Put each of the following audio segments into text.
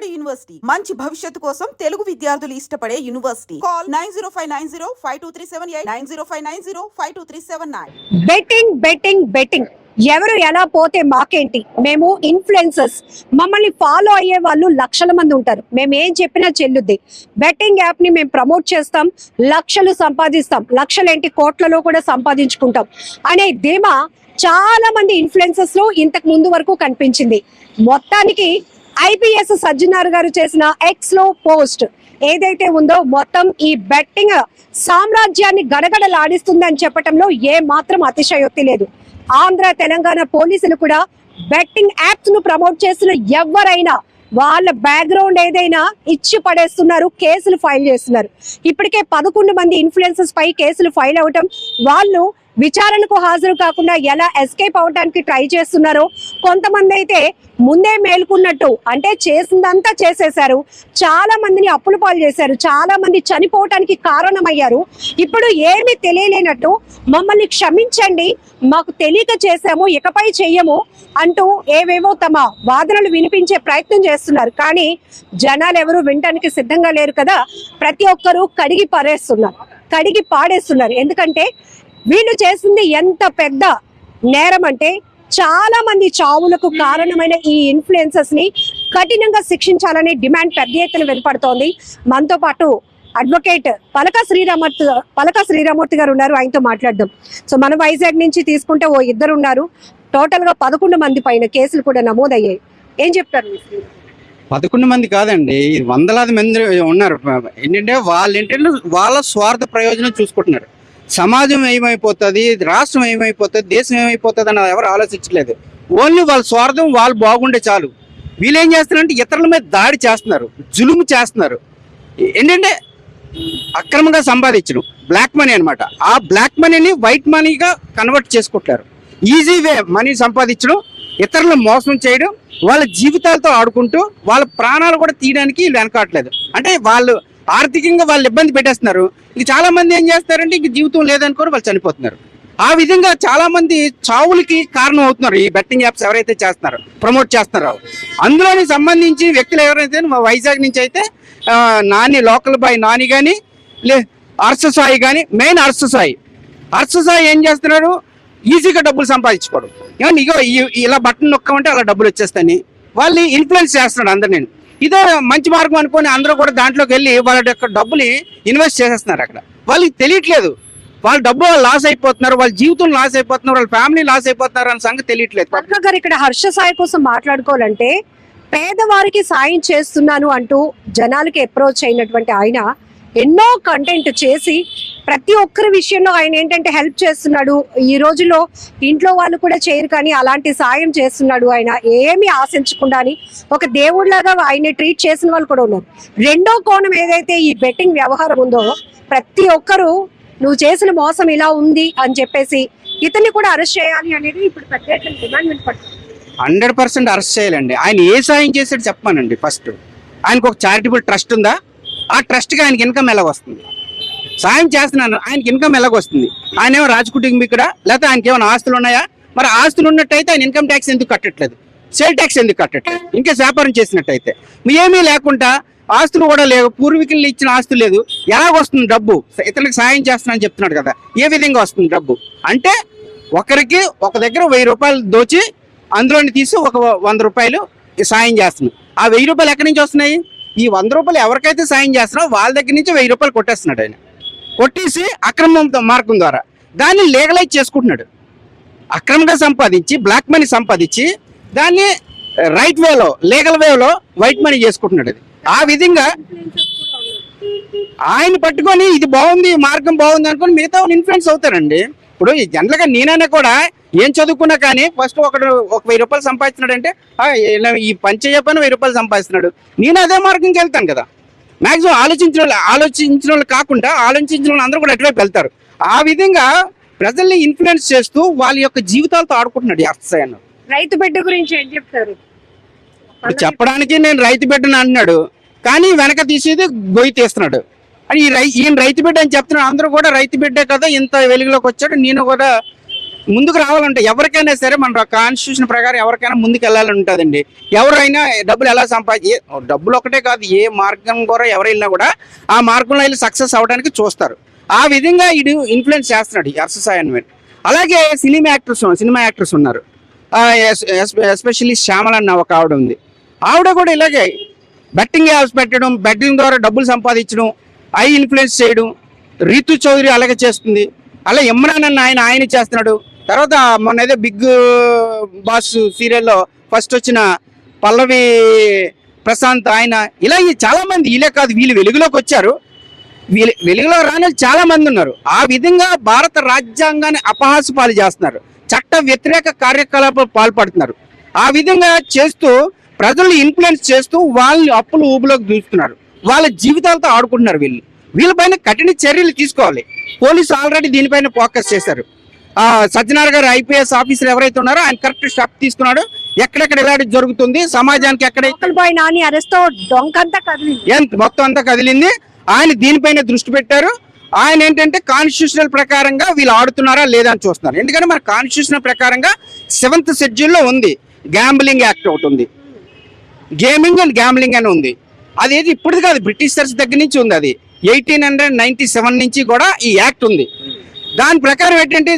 Vijayawada university మంచి భవిష్యత్తు కోసం తెలుగు విద్యార్థులు ఇష్టపడే యూనివర్సిటీ. కాల్ 9059052378 9059052379. బెట్టింగ్ ఎవరు ఎలా పోతే మాకేంటి, మేము ఇన్ఫ్లుయెన్సర్స్, మమ్మల్ని ఫాలో అయ్యే వాళ్ళు లక్షల మంది ఉంటారు, మేము ఏం చెప్పినా చెల్లుద్ది. బెట్టింగ్ యాప్ ని మేము ప్రమోట్ చేస్తాం, లక్షలు సంపాదిస్తాం, లక్షలేంటి కోట్లలో కూడా సంపాదించుకుంటాం అనే ధీమా చాలా మంది ఇన్ఫ్లుయెన్సర్స్ లో ఇంతకు ముందు వరకు కనిపించింది. మొత్తానికి ఐపీఎస్ సజ్జనార్ గారు చేసిన ఎక్స్ లో పోస్ట్ ఏదైతే ఉందో మొత్తం ఈ బెట్టింగ్ సామ్రాజ్యాన్ని గడగడలాడిస్తుందని చెప్పటంలో ఏ మాత్రం అతిశయోక్తి లేదు. ఆంధ్ర తెలంగాణ పోలీసులు కూడా బెట్టింగ్ యాప్స్ ను ప్రమోట్ చేస్తున్న ఎవరైనా వాళ్ళ బ్యాక్గ్రౌండ్ ఏదైనా ఇచ్చి పడేస్తున్నారు, కేసులు ఫైల్ చేస్తున్నారు. ఇప్పటికే 11 మంది ఇన్ఫ్లుయెన్సర్స్ పై కేసులు ఫైల్ అవటం, వాళ్ళు విచారణకు హాజరు కాకుండా ఎలా ఎస్కేప్ అవడానికి ట్రై చేస్తున్నారో, కొంతమంది అయితే ముందే మేల్కొన్నట్టు అంటే చేసిందంతా చేసేశారు, చాలా మందిని అప్పుల పాలు చేశారు, చాలా మంది చనిపోవటానికి కారణమయ్యారు. ఇప్పుడు ఏమి తెలియలేనట్టు మమ్మల్ని క్షమించండి, మాకు తెలియక చేశాము, ఇకపై చెయ్యము అంటూ ఏవేవో తమ వాదనలు వినిపించే ప్రయత్నం చేస్తున్నారు. కానీ జనాలు ఎవరు వినటానికి సిద్ధంగా లేరు కదా. ప్రతి ఒక్కరూ కడిగి పాడేస్తున్నారు. ఎందుకంటే వీళ్ళు చేసింది ఎంత పెద్ద నేరం అంటే చాలా మంది చావులకు కారణమైన ఈ ఇన్ఫ్లుయెన్సర్స్ ని కఠినంగా శిక్షించాలనే డిమాండ్ పెద్ద ఎత్తున వినపడుతోంది. మనతో పాటు అడ్వకేట్ పలక శ్రీరామూర్తి గారు ఉన్నారు, ఆయనతో మాట్లాడదాం. సో మన వైజాగ్ నుంచి తీసుకుంటే ఓ ఇద్దరు ఉన్నారు, టోటల్ గా 11 మంది పైన కేసులు కూడా నమోదయ్యాయి. ఏం చెప్తారు? 11 మంది కాదండి, వందలాది మంది ఉన్నారు. ఏంటంటే వాళ్ళ స్వార్థ ప్రయోజనం చూసుకుంటున్నారు. సమాజం ఏమైపోతుంది, రాష్ట్రం ఏమైపోతుంది, దేశం ఏమైపోతుంది అని ఎవరు ఆలోచించలేదు. ఓన్లీ వాళ్ళ స్వార్థం వాళ్ళు బాగుండే చాలు. వీళ్ళు ఏం చేస్తున్నారంటే ఇతరుల మీద దాడి చేస్తున్నారు, జులుము చేస్తున్నారు. ఏంటంటే అక్రమంగా సంపాదించడం, బ్లాక్ మనీ అనమాట. ఆ బ్లాక్ మనీని వైట్ మనీగా కన్వర్ట్ చేసుకుంటారు. ఈజీ వే మనీ సంపాదించడం, ఇతరులను మోసం చేయడం, వాళ్ళ జీవితాలతో ఆడుకుంటూ వాళ్ళ ప్రాణాలు కూడా తీయడానికి వెనకాట్లేదు. అంటే వాళ్ళు ఆర్థికంగా వాళ్ళు ఇబ్బంది పెట్టేస్తున్నారు. ఇంక చాలా మంది ఏం చేస్తారంటే ఇంక జీవితం లేదనుకోని వాళ్ళు చనిపోతున్నారు. ఆ విధంగా చాలా మంది చావులకి కారణం అవుతున్నారు ఈ బెట్టింగ్ యాప్స్ ఎవరైతే చేస్తున్నారో, ప్రమోట్ చేస్తున్నారో. అందులోని సంబంధించి వ్యక్తులు ఎవరైతే వైజాగ్ నుంచి అయితే లోకల్ బాయ్ నాని కానీ అర్ససాయి కానీ, మెయిన్ అర్ససాయి ఏం చేస్తున్నారు, ఈజీగా డబ్బులు సంపాదించుకోవడం. ఏమన్నా ఇగో ఇలా బట్టన్ నొక్కమంటే అలా డబ్బులు వచ్చేస్తాయని వాళ్ళు ఇన్ఫ్లుయెన్స్ చేస్తున్నాడు అందరినీ. ఇదే మంచి మార్గం అనుకొని అందరూ కూడా దాంట్లోకి వెళ్ళి వాళ్ళ యొక్క డబ్బుని ఇన్వెస్ట్ చేసేస్తున్నారు. అక్కడ వాళ్ళకి తెలియట్లేదు, వాళ్ళ డబ్బు లాస్ అయిపోతున్నారు, వాళ్ళ జీవితం లాస్ అయిపోతున్నారు, వాళ్ళ ఫ్యామిలీ లాస్ అయిపోతున్నారు అనే సంగతి తెలియట్లేదు. గారు ఇక్కడ హర్ష సాయి కోసం మాట్లాడుకోవాలంటే పేదవారికి సాయం చేస్తున్నాను అంటూ జనాలకి అప్రోచ్ అయినటువంటి ఆయన ఎన్నో కంటెంట్ చేసి ప్రతి ఒక్కరి విషయంలో ఆయన ఏంటంటే హెల్ప్ చేస్తున్నాడు. ఈ రోజుల్లో ఇంట్లో వాళ్ళు కూడా చేయరు కానీ అలాంటి సాయం చేస్తున్నాడు. ఆయన ఏమి ఆశించకుండా ఒక దేవుడిలాగా ఆయన ట్రీట్ చేసిన వాళ్ళు కూడా ఉన్నారు. రెండో కోణం ఏదైతే ఈ బెట్టింగ్ వ్యవహారం ఉందో, ప్రతి ఒక్కరు నువ్వు చేసిన మోసం ఇలా ఉంది అని చెప్పేసి ఇతన్ని కూడా అరెస్ట్ చేయాలి అనేది ఇప్పుడు పెద్ద డిమాండ్ వినపడుతుంది. 100% అరెస్ట్ చేయాలండి. ఆయన ఏ సాయం చేశాడు చెప్పానండి. ఫస్ట్ ఆయనకు ఒక చారిటబుల్ ట్రస్ట్ ఉందా? ఆ ట్రస్ట్కి ఆయనకి ఇన్కమ్ ఎలాగొస్తుంది? సాయం చేస్తున్నాను, ఆయనకి ఇన్కమ్ ఎలాగొస్తుంది? ఆయన ఏమో రాజకుటుంబీకుడా, లేకపోతే ఆయనకి ఏమైనా ఆస్తులు ఉన్నాయా? మరి ఆస్తులు ఉన్నట్టయితే ఆయన ఇన్కమ్ ట్యాక్స్ ఎందుకు కట్టట్లేదు, సేల్ ట్యాక్స్ ఎందుకు కట్టట్లేదు? ఇంకా వ్యాపారం చేసినట్టయితే ఏమీ లేకుండా ఆస్తులు కూడా లేవు, పూర్వీకులు ఇచ్చిన ఆస్తులు లేదు, ఎలాగొస్తుంది డబ్బు? ఇతరులకు సాయం చేస్తున్నానని చెప్తున్నాడు కదా, ఏ విధంగా వస్తుంది డబ్బు? అంటే ఒకరికి ఒక దగ్గర 1000 రూపాయలు దోచి అందులోని తీసి ఒక 100 రూపాయలు సాయం చేస్తున్నాడు. ఆ 1000 రూపాయలు ఎక్కడి నుంచి వస్తున్నాయి? ఈ 100 రూపాయలు ఎవరికైతే సాయం చేస్తున్నారో వాళ్ళ దగ్గర నుంచి 1000 రూపాయలు కొట్టేస్తున్నాడు. ఆయన కొట్టేసి అక్రమ మార్గం ద్వారా దాన్ని లీగలైజ్ చేసుకుంటున్నాడు. అక్రమంగా సంపాదించి బ్లాక్ మనీ సంపాదించి దాన్ని రైట్ వేలో, లీగల్ వేలో వైట్ మనీ చేసుకుంటున్నాడు. ఆ విధంగా ఆయన పట్టుకొని ఇది బాగుంది, మార్గం బాగుంది అనుకుని మిగతా ఇన్ఫ్లుయెన్స్ అవుతారండి. ఇప్పుడు జనరల్గా నేనైనా కూడా ఏం చదువుకున్నా కానీ ఫస్ట్ ఒక 1000 రూపాయలు సంపాదిస్తున్నాడు అంటే ఈ పని చేయపని 1000 రూపాయలు సంపాదిస్తున్నాడు, నేను అదే మార్గంకి వెళ్తాను కదా. మ్యాక్సిమం ఆలోచించిన వాళ్ళు కాకుండా ఆలోచించిన వాళ్ళు అందరూ కూడా అటువైపు వెళ్తారు. ఆ విధంగా ప్రజల్ని ఇన్ఫ్లుయెన్స్ చేస్తూ వాళ్ళ యొక్క జీవితాలతో ఆడుకుంటున్నాడు అర్ససాయి. రైతు బిడ్డ గురించి ఏం చెప్తారు? చెప్పడానికి నేను రైతు బిడ్డని అంటున్నాడు, కానీ వెనక తీసేది గొయ్యి తీస్తున్నాడు. అని ఈయన రైతు బిడ్డ అని చెప్తున్నాడు. అందరూ కూడా రైతు బిడ్డే కదా ఇంత వెలుగులోకి వచ్చాడు, నేను కూడా ముందుకు రావాలంటే ఎవరికైనా సరే మన కాన్స్టిట్యూషన్ ప్రకారం ఎవరికైనా ముందుకు వెళ్ళాలని ఉంటుందండి. ఎవరైనా డబ్బులు ఎలా డబ్బులు ఒకటే కాదు, ఏ మార్గం కూడా ఎవరు వెళ్ళినా కూడా ఆ మార్గంలో వెళ్ళి సక్సెస్ అవ్వడానికి చూస్తారు. ఆ విధంగా ఇది ఇన్ఫ్లుయెన్స్ చేస్తున్నాడు ఎర్స సాయి అన్వర్. అలాగే సినిమా యాక్టర్స్ ఉన్నారు. ఎస్పెషల్లీ శ్యామల అన్న ఒక ఆవిడ ఉంది. ఆవిడ కూడా ఇలాగే బెట్టింగ్ యాప్స్ పెట్టడం, బెట్టింగ్ ద్వారా డబ్బులు సంపాదించడం, ఇన్ఫ్లుయెన్స్ చేయడం. రీతు చౌదరి అలాగే చేస్తుంది. అలా ఇమ్రాన్ అన్న ఆయన చేస్తున్నాడు. తర్వాత మొన్న ఏదో బిగ్ బాస్ సీరియల్లో ఫస్ట్ వచ్చిన పల్లవి ప్రశాంత్ ఆయన, ఇలా చాలా మంది, వీళ్ళే కాదు, వీళ్ళు వెలుగులోకి వచ్చారు. వెలుగులో రాని చాలా మంది ఉన్నారు. ఆ విధంగా భారత రాజ్యాంగాన్ని అపహాస్యపాలు చేస్తున్నారు, చట్ట వ్యతిరేక కార్యకలాపాలు పాల్పడుతున్నారు. ఆ విధంగా చేస్తూ ప్రజల్ని ఇన్ఫ్లుయెన్స్ చేస్తూ వాళ్ళని అప్పులు ఊబులోకి దూస్తున్నారు. వాళ్ళ జీవితాలతో ఆడుకుంటున్నారు. వీళ్ళపైన కఠిన చర్యలు తీసుకోవాలి. పోలీసు ఆల్రెడీ దీనిపైన ఫోకస్ చేశారు. సజ్జనార్ గారు ఐపీఎస్ ఆఫీసర్ ఎవరైతే ఉన్నారో ఆయన కరెక్ట్ స్టెప్ తీసుకున్నాడు. ఎక్కడెక్కడ ఇలాంటి జరుగుతుంది, సమాజానికి ఎక్కడైతే మొత్తం అంతా కదిలింది. ఆయన దీనిపైన దృష్టి పెట్టారు. ఆయన ఏంటంటే కాన్స్టిట్యూషనల్ ప్రకారంగా వీళ్ళు ఆడుతున్నారా లేదా అని చూస్తున్నారు. ఎందుకంటే మన కాన్స్టిట్యూషన్ ప్రకారంగా 7th షెడ్యూల్లో ఉంది, గ్యాంబ్లింగ్ యాక్ట్ ఒకటి ఉంది, గేమింగ్ అండ్ గ్యాంబ్లింగ్ అని ఉంది. అదేది ఇప్పుడు కాదు, బ్రిటిషర్స్ దగ్గర నుంచి ఉంది. అది 1897 నుంచి కూడా ఈ యాక్ట్ ఉంది. దాని ప్రకారం ఏంటంటే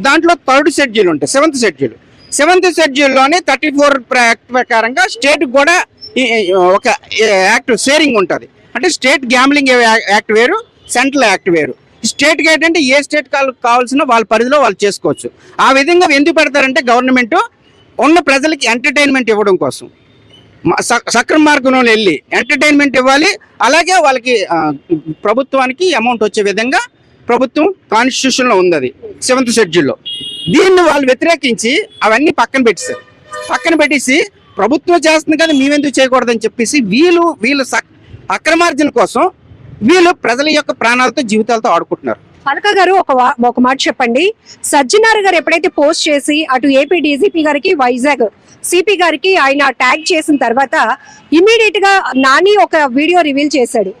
దాంట్లో 3rd షెడ్యూల్ ఉంటుంది, 7th షెడ్యూల్లోనే 34 యాక్ట్ ప్రకారంగా స్టేట్ కూడా ఒక యాక్ట్ షేరింగ్ ఉంటుంది. అంటే స్టేట్ గ్యాంబ్లింగ్ యాక్ట్ వేరు, సెంట్రల్ యాక్ట్ వేరు. స్టేట్కి ఏంటంటే ఏ స్టేట్ కావాల్సిన వాళ్ళ పరిధిలో వాళ్ళు చేసుకోవచ్చు. ఆ విధంగా ఎందుకు పెడతారంటే గవర్నమెంట్ ఉన్న ప్రజలకి ఎంటర్టైన్మెంట్ ఇవ్వడం కోసం సక్రమ మార్గంలో వెళ్ళి ఎంటర్టైన్మెంట్ ఇవ్వాలి. అలాగే వాళ్ళకి ప్రభుత్వానికి అమౌంట్ వచ్చే విధంగా ప్రభుత్వం కాన్స్టిట్యూషన్లో ఉంది, అది 7th షెడ్యూల్లో. దీన్ని వాళ్ళు వ్యతిరేకించి అవన్నీ పక్కన పెట్టేసి ప్రభుత్వం చేస్తుంది కదా మేమెందుకు చేయకూడదని చెప్పేసి వీళ్ళు అక్రమార్జన కోసం వీళ్ళు ప్రజల యొక్క ప్రాణాలతో జీవితాలతో ఆడుకుంటున్నారు. పలక గారు ఒక మాట చెప్పండి. సజ్జనార్ గారు ఎప్పుడైతే పోస్ట్ చేసి అటు ఏపీ డీజీపీ గారికి, వైజాగ్ సిపి గారికి ఆయన ట్యాగ్ చేసిన తర్వాత ఇమీడియట్ గా నాని ఒక వీడియో రివీల్ చేశాడు.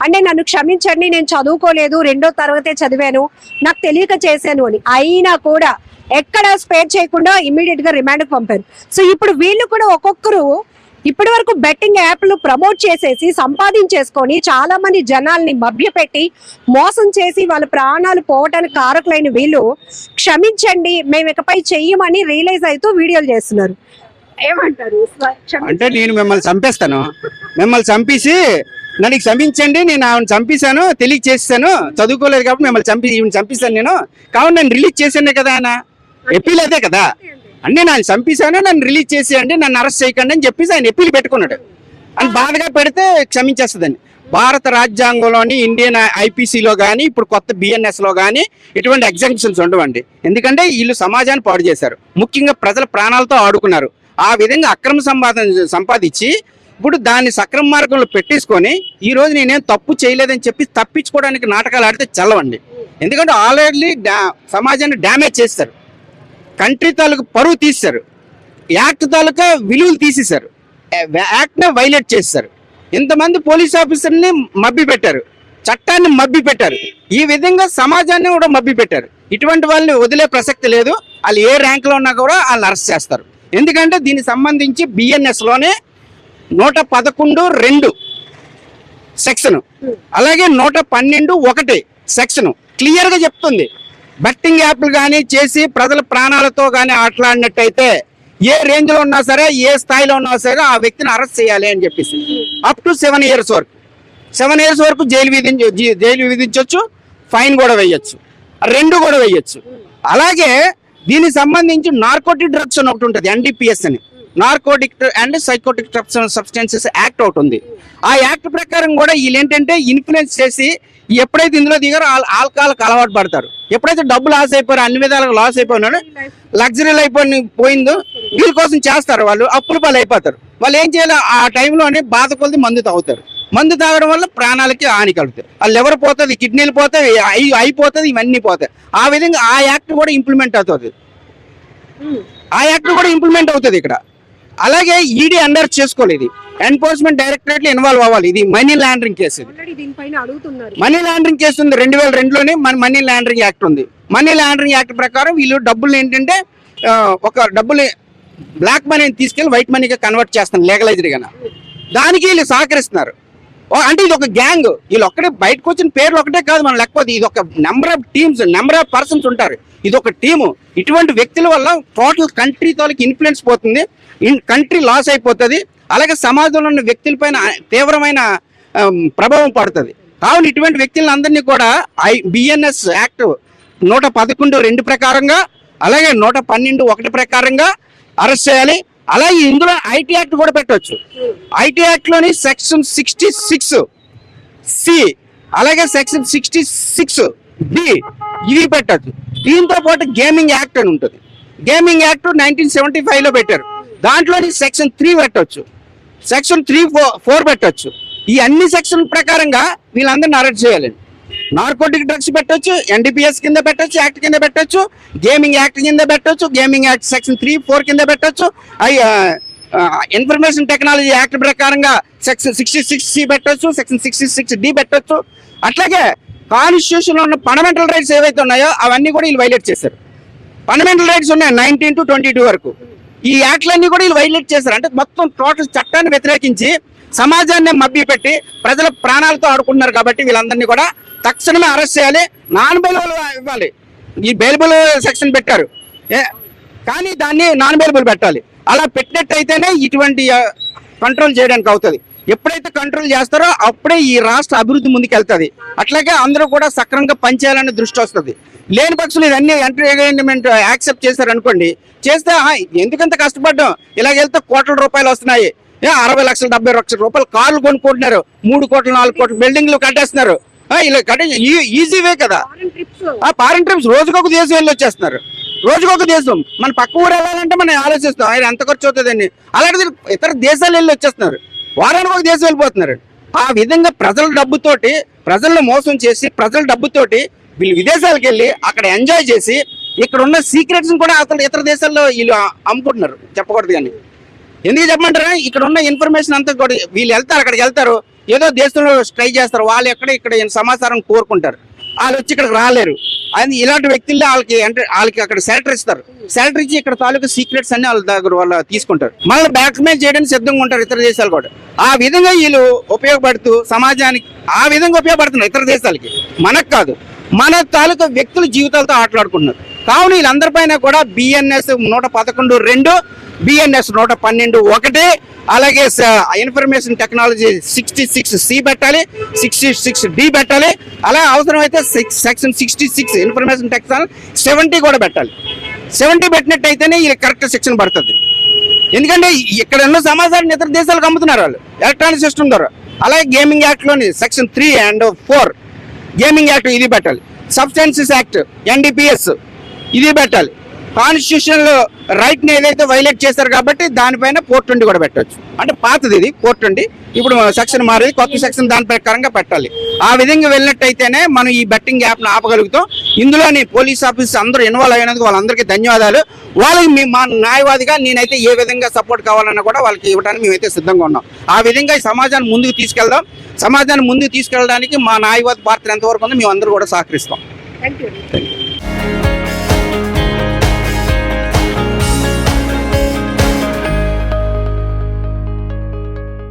అంటే నన్ను క్షమించండి, నేను చదువుకోలేదు, 2వ తరగతే చదివాను, నాకు తెలియక చేశాను అని. అయినా కూడా ఎక్కడ స్పేర్ చేయకుండా ఇమీడియట్ గా రిమాండ్ కు పంపారు. సో ఇప్పుడు వీళ్ళు కూడా ఒక్కొక్కరు ఇప్పటి వరకు బెట్టింగ్ యాప్లు ప్రమోట్ చేసేసి సంపాదించేసుకొని చాలా మంది జనాల్ని మభ్యపెట్టి మోసం చేసి వాళ్ళ ప్రాణాలు పోవటానికి కారకులైన వీళ్ళు క్షమించండి, మేము ఇకపై చెయ్యమని రియలైజ్ అవుతూ వీడియోలు చేస్తున్నారు. ఏమంటారు? అంటే నేను మిమ్మల్ని చంపేస్తాను, మిమ్మల్ని చంపేసి నన్ను క్షమించండి, నేను ఆవిడ చంపేశాను, తెలియక చేస్తాను, చదువుకోలేదు కాబట్టి మిమ్మల్ని ఈవిని చంపిస్తాను నేను, కాబట్టి నన్ను రిలీజ్ చేశానే కదా ఆయన ఎప్పీల్ అదే కదా. అంటే నన్ను చంపేశాను, నన్ను రిలీజ్ చేసేయండి, నన్ను అరెస్ట్ చేయకండి అని చెప్పేసి ఆయన ఎప్పీల్ పెట్టుకున్నాడు అని బాధగా పెడితే క్షమించేస్తుందండి. భారత రాజ్యాంగంలోని ఇండియన్ ఐపీసీలో కానీ ఇప్పుడు కొత్త బిఎన్ఎస్లో కానీ ఇటువంటి ఎగ్జామ్షన్స్ ఉండవండి. ఎందుకంటే వీళ్ళు సమాజాన్ని పాడు చేశారు, ముఖ్యంగా ప్రజల ప్రాణాలతో ఆడుకున్నారు. ఆ విధంగా అక్రమ సంపాదించి ఇప్పుడు దాన్ని సక్రమ మార్గంలో పెట్టేసుకొని ఈ రోజు నేనేం తప్పు చేయలేదని చెప్పి తప్పించుకోవడానికి నాటకాలు ఆడితే చల్లవండి. ఎందుకంటే ఆల్రెడీ సమాజాన్ని డ్యామేజ్ చేస్తారు, కంట్రీ తాలూకు పరువు తీశారు, యాక్ట్ తాలూకా విలువలు తీసేశారు, యాక్ట్నే వైలేట్ చేశారు. ఇంతమంది పోలీస్ ఆఫీసర్ని మబ్బి పెట్టారు, చట్టాన్ని మబ్బి పెట్టారు, ఈ విధంగా సమాజాన్ని కూడా మబ్బి పెట్టారు. ఇటువంటి వాళ్ళని వదిలే ప్రసక్తి లేదు. వాళ్ళు ఏ ర్యాంక్లో ఉన్నా కూడా వాళ్ళని అరెస్ట్ చేస్తారు. ఎందుకంటే దీనికి సంబంధించి బిఎన్ఎస్లోనే 111(2) సెక్షన్, అలాగే 112(1) సెక్షన్ క్లియర్గా చెప్తుంది. బెట్టింగ్ యాప్లు కానీ చేసి ప్రజల ప్రాణాలతో కానీ ఆటలాడినట్టయితే ఏ రేంజ్లో ఉన్నా సరే, ఏ స్థాయిలో ఉన్నా సరే ఆ వ్యక్తిని అరెస్ట్ చేయాలి అని చెప్పేసి అప్ టు 7 years వరకు 7 years వరకు జైలు విధించవచ్చు, ఫైన్ కూడా వేయచ్చు, 2 కూడా వేయచ్చు. అలాగే దీనికి సంబంధించి నార్కోటిక్ డ్రగ్స్ అని ఒకటి ఉంటుంది, NDPS అని, narcotic and psychotic substances act ఒకటి ఉంది. ఆ యాక్ట్ ప్రకారం కూడా వీళ్ళు ఏంటంటే ఇన్ఫ్లుయెన్స్ చేసి ఎప్పుడైతే ఇందులో దిగారో ఆల్కహాల్కి అలవాటు పడతారు. ఎప్పుడైతే డబ్బు లాస్ అయిపోయారో, అన్ని విధాలుగా లాస్ అయిపోయినాడు, లగ్జరీ లైఫ్ పోయిందో వీళ్ళ కోసం చేస్తారు. వాళ్ళు అప్పుల పాలు అయిపోతారు. వాళ్ళు ఏం చేయాలి, ఆ టైంలోనే బాధ కొద్ది మందు తాగుతారు. మందు తాగడం వల్ల ప్రాణాలకి హాని కలుగుతాయి. వాళ్ళు లివర్ పోతుంది, కిడ్నీలు పోతాయి, అయిపోతుంది, ఇవన్నీ పోతాయి. ఆ విధంగా ఆ యాక్ట్ కూడా ఇంప్లిమెంట్ అవుతుంది, ఇక్కడ. అలాగే ఈడీ అండర్ చేసుకోలేదు. ఎన్ఫోర్స్మెంట్ డైరెక్టరేట్ లో ఇన్వాల్వ్ అవ్వాలి. ఇది మనీ లాండరింగ్ కేసు. ఇది ఆల్రెడీ దీనిపైన అడుగుతున్నారు. మనీ లాండరింగ్ కేసు ఉంది 2002లోనే మన మనీ లాండరింగ్ యాక్ట్ ఉంది. మనీ లాండరింగ్ యాక్ట్ ప్రకారం వీళ్ళు డబ్బులు ఏంటంటే ఒక డబ్బులు బ్లాక్ మనీని తీసుకెళ్లి వైట్ మనీగా కన్వర్ట్ చేస్తాను లీగలైజ్డ్ గా. దానికి వీళ్ళు సహకరిస్తున్నారు. అంటే ఇది ఒక గ్యాంగ్. వీళ్ళు ఒక్కడే బయటకు వచ్చిన పేర్లు ఒకటే కాదు మనం లేకపోతే ఇది ఒక number of teams, number of persons ఉంటారు. ఇది ఒక టీము. ఇటువంటి వ్యక్తుల వల్ల టోటల్ కంట్రీ తాలూకు ఇన్ఫ్లుయెన్స్ పోతుంది, కంట్రీ లాస్ అయిపోతుంది. అలాగే సమాజంలో ఉన్న వ్యక్తులపైన తీవ్రమైన ప్రభావం పడుతుంది. కావున ఇటువంటి వ్యక్తులందరినీ కూడా బిఎన్ఎస్ యాక్ట్ 111(2) ప్రకారంగా అలాగే 112(1) ప్రకారంగా అరెస్ట్ చేయాలి. అలాగే ఇందులో ఐటీ యాక్ట్ కూడా పెట్టవచ్చు. ఐటీ యాక్ట్ లోని సెక్షన్ 66(c) అలాగే సెక్షన్ 66(d) ఇవి పెట్టచ్చు. దీంతో పాటు గేమింగ్ యాక్ట్ అని ఉంటుంది. గేమింగ్ యాక్ట్ 1975లో పెట్టారు. దాంట్లోని సెక్షన్ 3 పెట్టవచ్చు, సెక్షన్ 3(4) పెట్టవచ్చు. ఈ అన్ని సెక్షన్ ప్రకారంగా వీళ్ళందరినీ అరెస్ట్ చేయాలండి. నార్కోటిక్ డ్రగ్స్ పెట్టొచ్చు, ఎన్డీపీఎస్ కింద పెట్టొచ్చు, యాక్ట్ కింద పెట్టొచ్చు, గేమింగ్ యాక్ట్ కింద పెట్టొచ్చు, గేమింగ్ యాక్ట్ సెక్షన్ 3(4) కింద పెట్టొచ్చు, ఇన్ఫర్మేషన్ టెక్నాలజీ యాక్ట్ ప్రకారంగా సెక్షన్ 66(c) పెట్టొచ్చు, సెక్షన్ 66(d) పెట్టొచ్చు. అట్లాగే కాన్స్టిట్యూషన్ లో ఉన్న ఫండమెంటల్ రైట్స్ ఏవైతే ఉన్నాయో అవన్నీ కూడా వీళ్ళు వైలేట్ చేశారు. ఫండమెంటల్ రైట్స్ ఉన్నాయి 19 to 22 వరకు. ఈ యాక్ట్లన్నీ కూడా వీళ్ళు వైలేట్ చేశారు. అంటే మొత్తం టోటల్ చట్టాన్ని వ్యతిరేకించి సమాజాన్ని మభ్యపెట్టి ప్రజల ప్రాణాలతో ఆడుకుంటున్నారు. కాబట్టి వీళ్ళందరినీ కూడా తక్షణమే అరెస్ట్ చేయాలి, నాన్ బెయిలబుల్ ఇవ్వాలి. ఈ బెయిలబుల్ సెక్షన్ పెట్టారు కానీ దాన్ని నాన్ బెయిలబుల్ పెట్టాలి. అలా పెట్టినట్టయితేనే ఇటువంటి కంట్రోల్ చేయడానికి అవుతుంది. ఎప్పుడైతే కంట్రోల్ చేస్తారో అప్పుడే ఈ రాష్ట్ర అభివృద్ధి ముందుకు వెళ్తుంది. అట్లాగే అందరూ కూడా సక్రమంగా పనిచేయాలనే దృష్టి వస్తుంది. లేని పక్షులు ఇవన్నీ ఎంటర్టైన్మెంట్ యాక్సెప్ట్ చేశారు అనుకోండి, చేస్తే ఎందుకంత కష్టపడ్డాం, ఇలాగెళ్తే కోట్ల రూపాయలు వస్తున్నాయి, 60 లక్షలు 70 లక్షల రూపాయలు కార్లు కొనుక్కుంటున్నారు, 3 కోట్లు 4 కోట్లు బిల్డింగ్లు కట్టేస్తున్నారు. ఇలా కట్టే ఈజీ వే కదా. ఫారిన్ ట్రిప్స్ రోజుకొక దేశం వెళ్ళి వచ్చేస్తున్నారు, రోజుకొక దేశం. మన పక్క ఊరు వెళ్ళాలంటే మనం ఆలోచిస్తాం ఆయన ఎంత ఖర్చు అవుతుందని. అలాంటిది ఇతర దేశాలు వెళ్ళి వచ్చేస్తున్నారు, వారానికి ఒక దేశం వెళ్ళిపోతున్నారు. ఆ విధంగా ప్రజల డబ్బుతోటి ప్రజలను మోసం చేసి ప్రజల డబ్బుతోటి వీళ్ళు విదేశాలకు వెళ్ళి అక్కడ ఎంజాయ్ చేసి ఇక్కడ ఉన్న సీక్రెట్స్ కూడా అసలు ఇతర దేశాల్లో వీళ్ళు అమ్ముకుంటున్నారు. చెప్పకూడదు కానీ ఎందుకు చెప్పమంటారా, ఇక్కడ ఉన్న ఇన్ఫర్మేషన్ అంతా కూడా వీళ్ళు వెళ్తారు, అక్కడికి వెళ్తారు, ఏదో దేశంలో ట్రై చేస్తారు, వాళ్ళు ఇక్కడ సమాచారం కోరుకుంటారు, వాళ్ళు వచ్చి ఇక్కడికి రాలేరు. అది ఇలాంటి వ్యక్తుల్లో వాళ్ళకి అక్కడ సెలటర్ ఇస్తారు, సెలటర్ ఇచ్చి ఇక్కడ తాలూకు సీక్రెట్స్ అన్ని వాళ్ళ దగ్గర వాళ్ళు తీసుకుంటారు, మళ్ళీ బ్లాక్మెయిల్ చేయడానికి సిద్ధంగా ఉంటారు ఇతర దేశాలు కూడా. ఆ విధంగా వీళ్ళు ఉపయోగపడుతూ సమాజానికి ఆ విధంగా ఉపయోగపడుతున్నారు ఇతర దేశాలకి, మనకు కాదు. మన తాలూకా వ్యక్తుల జీవితాలతో ఆటలాడుకుంటున్నారు. కావున వీళ్ళందరిపైన కూడా బిఎన్ఎస్ 111(2), బిఎన్ఎస్ 112(1), అలాగే ఇన్ఫర్మేషన్ టెక్నాలజీ 66(c) పెట్టాలి, 66(d) పెట్టాలి. అలా అవసరమైతే సెక్షన్ 66 ఇన్ఫర్మేషన్ టెక్నాలజీ 70 కూడా పెట్టాలి. 70 పెట్టినట్టయితేనే ఇది కరెక్ట్ సెక్షన్ పడుతుంది. ఎందుకంటే ఇక్కడ ఉన్న సమాచారాన్ని ఇతర దేశాలకు అమ్ముతున్నారు వాళ్ళు ఎలక్ట్రానిక్ సిస్టమ్ ద్వారా. అలాగే గేమింగ్ యాక్ట్ లోని సెక్షన్ 3 and 4 గేమింగ్ యాక్ట్ ఇది పెట్టాలి. సబ్స్టెన్సెస్ యాక్ట్ ఎన్డీపీఎస్ ఇది పెట్టాలి. కాన్స్టిట్యూషన్ లో రైట్ ని ఏదైతే వైలేట్ చేశారు కాబట్టి దానిపైన 420 కూడా పెట్టవచ్చు. అంటే పాతది ఇది 420, ఇప్పుడు సెక్షన్ మారేది, కొత్త సెక్షన్ దాని ప్రకారంగా పెట్టాలి. ఆ విధంగా వెళ్ళినట్టయితేనే మనం ఈ బెట్టింగ్ యాప్ ను ఆపగలుగుతాం. ఇందులోని పోలీస్ ఆఫీస్ అందరూ ఇన్వాల్వ్ అయినందుకు వాళ్ళందరికీ ధన్యవాదాలు. వాళ్ళకి మా న్యాయవాదిగా నేనైతే ఏ విధంగా సపోర్ట్ కావాలన్నా కూడా వాళ్ళకి ఇవ్వడానికి మేమైతే సిద్ధంగా ఉన్నాం. ఆ విధంగా ఈ సమాజాన్ని ముందుకు తీసుకెళ్దాం. సమాజాన్ని ముందుకు తీసుకెళ్ళడానికి మా న్యాయవాది పాత్ర ఎంతవరకు ఉందో మేము అందరూ కూడా సహకరిస్తాం. Thank you.